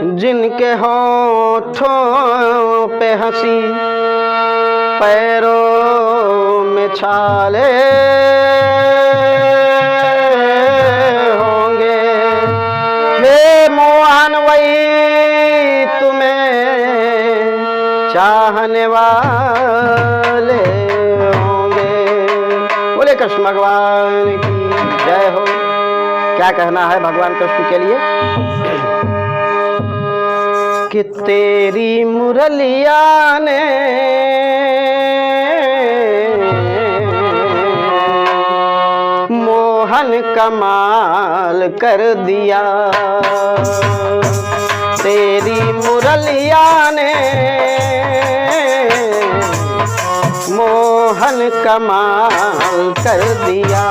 जिनके होठों पे हंसी, पैरों में छाले होंगे, हे मोहन वही तुम्हें चाहने वाले होंगे। बोले कृष्ण भगवान की जय हो। क्या कहना है भगवान कृष्ण के लिए कि तेरी मुरलिया ने मोहन कमाल कर दिया, तेरी मुरलिया ने मोहन कमाल कर दिया।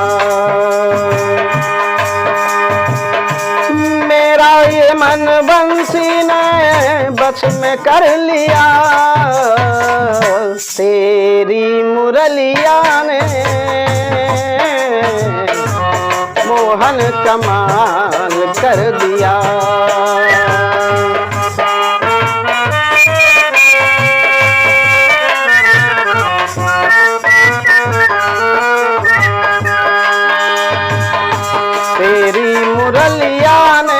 मेरा ये मन बंसी ने बस में कर लिया, तेरी मुरलिया ने मोहन कमाल कर दिया। तेरी मुरलिया ने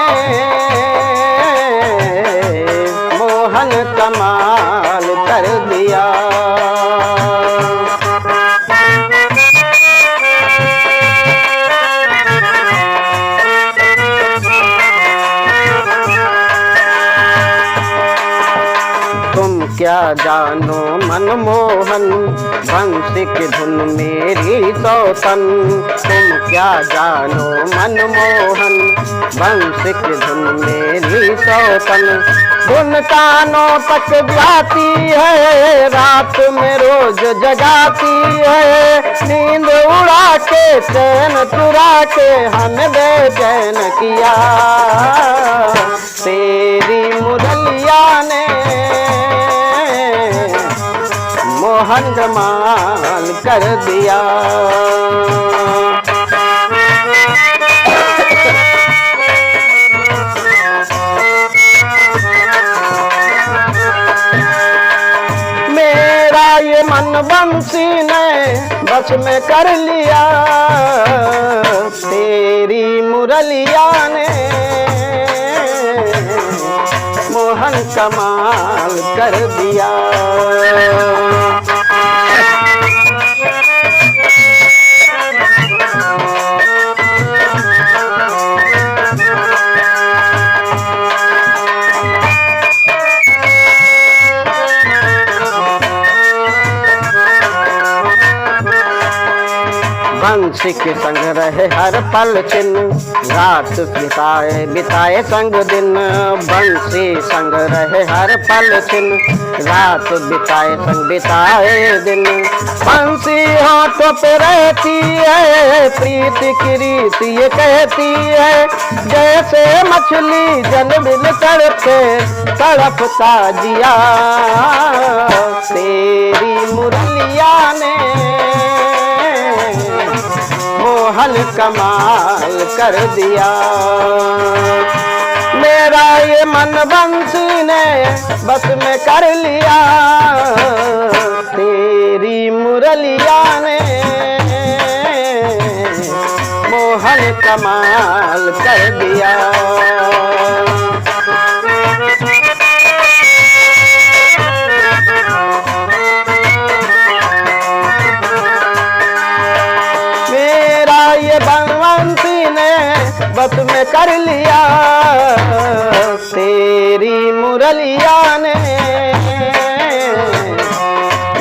मोहन कमाल कर दिया। तुम क्या जानो मनमोहन बंसी की धुन मेरी सौतन, तुम क्या जानो मनमोहन बंसी की धुन मेरी सौतन। धुन कानों तक जाती है, रात में रोज जगाती है, नींद उड़ा के चैन चुरा के हमें बेचैन किया। तेरी मुरलिया ने मोहन कमाल कर दिया। मेरा ये मन बंसी ने बस में कर लिया, तेरी मुरलिया ने मोहन कमाल कर दिया। बंसी के संग रहे हर पल चिन्ह, रात बिताए बिताए संग दिन। बंसी संग रहे हर पल चिन्ह, रात बिताए संग बिताए दिन। बंसी हाथों पे रहती है, प्रीति की रीत ये कहती है, जैसे मछली जल बिल तड़पे तड़पता जिया। तेरी मुरलिया ने मोहन कमाल कर दिया। मेरा ये मन बंसी ने बस में कर लिया, तेरी मुरलिया ने मोहन कमाल कर दिया। बंसी ने बस में कर लिया, तेरी मुरलिया ने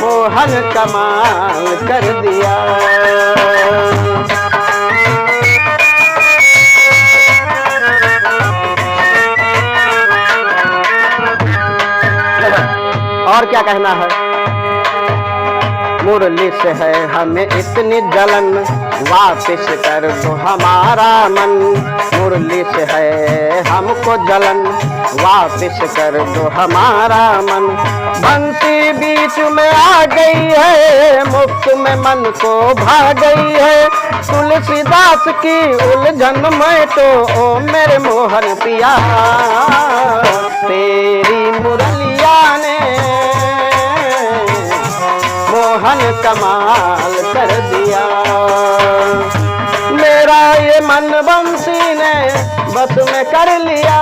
मोहन कमाल कर दिया। और क्या कहना है? मुरली से है हमें इतनी जलन, वापिस कर दो हमारा मन। मुरली से है हमको जलन, वापिस कर दो हमारा मन। बंसी बीच में आ गई है, मुफ्त में मन को भा गई है। तुलसीदास की उलझन में तो ओ मेरे मोहन पिया, कमाल कर दिया। मेरा ये मन बंसी ने बस में कर लिया,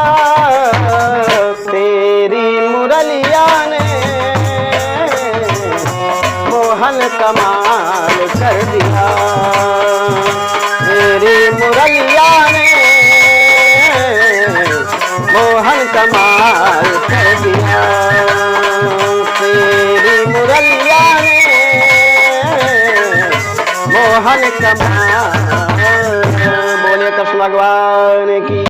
तेरी मुरलिया ने मोहन कमाल कर दिया। तेरी मुरलिया ने मोहन कमाल कर दिया। तेरी मुरलिया ने मोहन कमाल। बोले कृष्ण भगवान